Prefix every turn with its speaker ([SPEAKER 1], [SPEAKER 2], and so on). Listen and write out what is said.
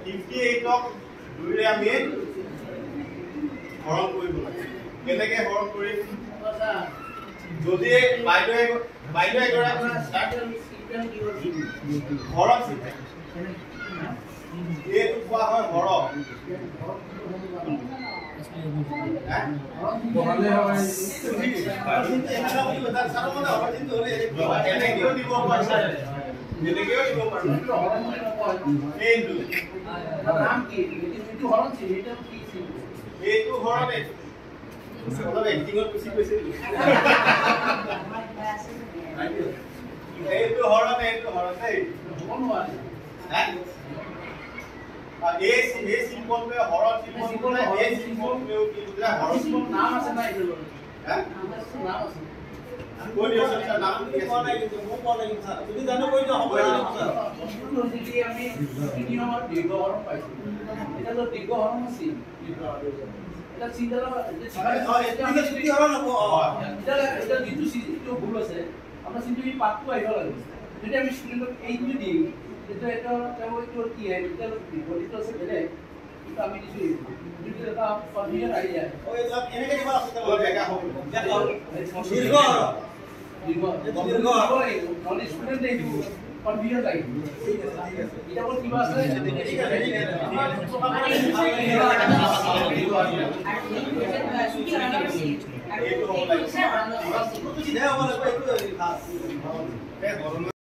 [SPEAKER 1] 58ক 2ৰে আমি হৰণ কৰিব লাগে কেনেকৈ হৰণ কৰিম যদি বাইদেউ এগৰাকী হৰণ চিন্তা এইটো কোৱা হয় হৰণ বহালে হয় এনেকেও দিব পাৰিছে এনেকেও দিব পাৰিছে এইটো নাম কি এইটো হৰণ চিন্তা এইটো হৰণ অলপ এক্টিঙত বেছি কৈছে এইটো হৰণ দেই এই সিম্বল पे হরণ সিম্বল না এই সিম্বল पे কি বুঝলা হরণ সিম্বল নাম আছে না এগুলো হ্যাঁ নাম আছে কোন আছে নাম কি কোন নাই কিন্তু মো কোন নাই স্যার তুমি জানো কই যে হবে না স্যার যদি আমি ভিডিও আমার দীর্ঘ হরণ পাইছি এটা তো দীর্ঘ হরণ আছে এটা সিঙ্গেল এটা কি হরণ হবো এটা যেটু সিটো ভুল আছে আমরা কিন্তু এই পাঠটো আইব লাগে যদি আমি স্টুডেন্টক এই দুই দিই এটা তেও কি হয় এটা বিপরীত আছে বেলে কিন্তু আমি কিছু যদি এটা ফর্মুলা আই যায় ও এটা এনেকে দিব আছে তো জায়গা হবে দীর্ঘ নন স্টুডেন্ট এই ফর্মুলা লাগে ঠিক আছে এটা বল কিবা আছে ঠিক আছে এইটো